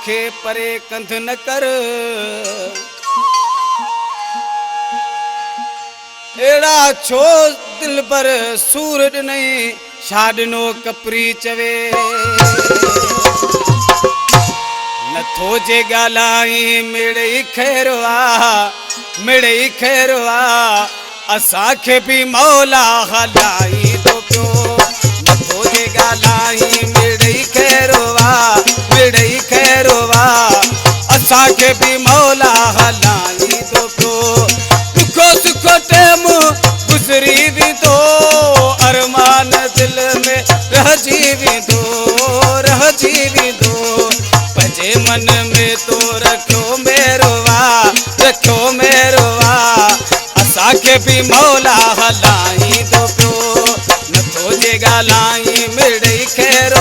खे परे कंध न कर। एड़ा छो दिल पर सूर ॾिनई छा ॾिनो कपरी चवे। नथो जे ॻाल्हाई मिड़ई खैर मिड़ई खैर असांखे बि मौला हलाई थो पियो। नथो जे ॻाल्हाई मिड़ई खैर मिड़ई खैर असांखे बि मौला हलाई थो पियो। दुखो सुखो टेम गुज़री वेंदो अरमान दिल में रहिजी वेंदो रहिजी वेंदो। पंहिंजे मन में तो रखियो मेरवा असांखे बि मौला हलाई थो पियो। नथो जे ॻाल्हाई मिड़ई खैर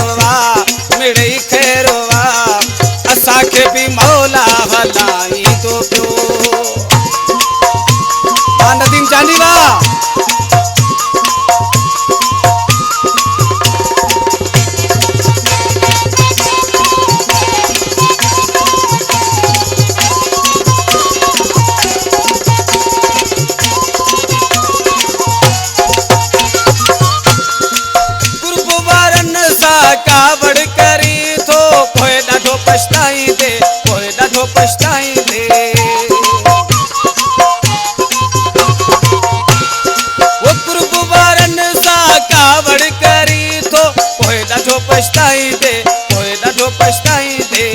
असांखे बि मौला हलाई थो पियो। नदीम चांदी वाह कावड़ करी थो पोइ ॾाढो पछताईंदे पोइ ॾाढो पछताईंदे। वो कुर्ब वारनि सां कावड़ करी थो पोइ ॾाढो पछताईंदे पोइ ॾाढो पछताईंदे।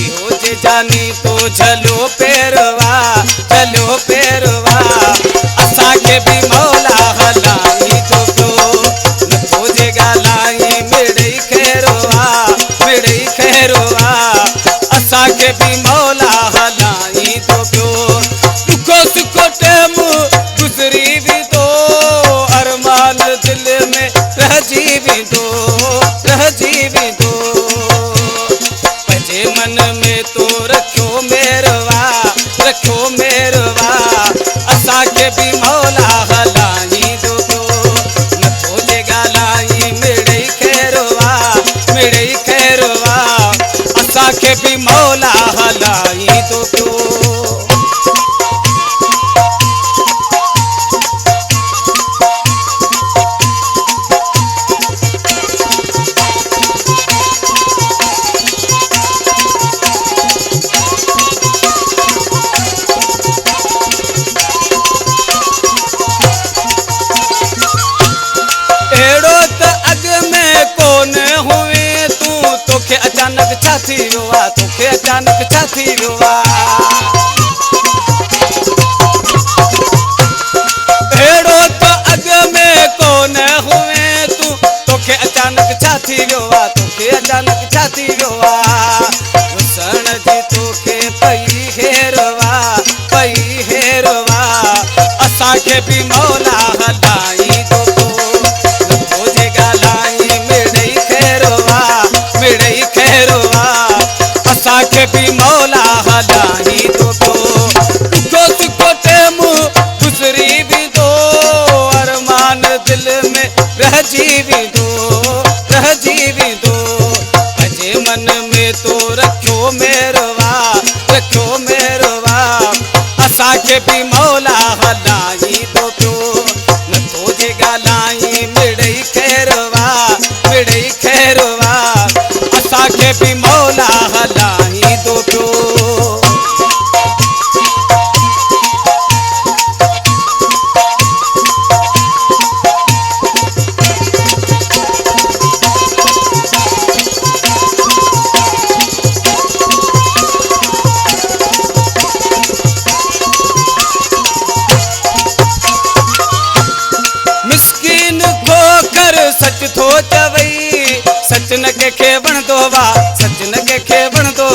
इहो जे जानी तो झलियो पेरवा असांखे बि मौला हलाई थो पियो। नथो जे ॻाल्हाई मिड़ई खैर असांखे बि मौला हलाई थो पियो। दुखो सुखो टेम गुज़री वेंदो अरमान दिल में रहिजी वेंदो रहिजी वेंदो। पंहिंजे मन में तो रखियो मेरवा असांखे बि मौला हलाई थो पियो। नथो जे ॻाल्हाई मिड़ई खैर असांखे बि मौला हलाई थो पियो। अहिड़ो त अॻ में कोन हुए तूं तोखे अचानक छा थी वियो आहे तोखे अचानक छा थी वियो आहे। अहिड़ो त अॻ में कोन हुए तूं तोखे अचानक छा थी वियो आहे तोखे अचानक छा थी वियो आहे। रुसण जी तोखे पई हेरवा असांखे बि मौला हलाई थो पियो। नथो जे ॻाल्हाई मिड़ई खैर असांखे बि मौला हलाई थो पियो। दुखो सुखो टेम गुज़री वेंदो अरमान दिल में रहिजी वेंदो पंहिंजे मन में तो रखियो मेरवा असांखे बि मौला हलाई थो पियो। नथो जे ॻाल्हाई मिड़ई खैर असांखे बि मौला हलाई थो पियो। मिस्कीन खोकर सच थो चवई सच न कंहिंखे वणंदो सच न कंहिंखे वणंदो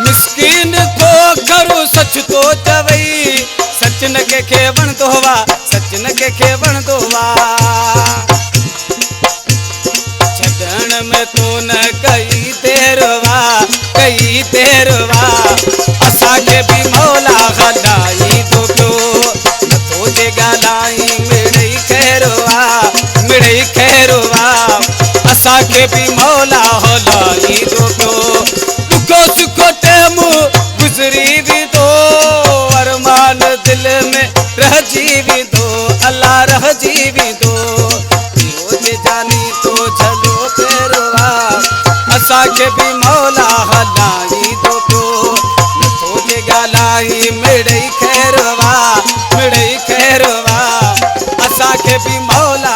मिस्कीन खोकर सच थो चवई सच न कंहिंखे वणंदो सच न कंहिंखे वणंदो छॾण में तूं न कई देरवा असांखे बि मौला हलाई थो पियो। नथो जे ॻाल्हाई मिड़ई खैर मिड़ई खैर असांखे बि मौला हलाई थो पियो दुखो सुखो टेम गुज़री वेंदो अरमान दिल में रहिजी वेंदो अल्लाह रहिजी वेंदो इहो जे जानी तो झलो फेरवा असांखे बि मौला हलाई थो पियो नथो जे ॻाल्हाई मिड़ई खैरवा असांखे बि मौला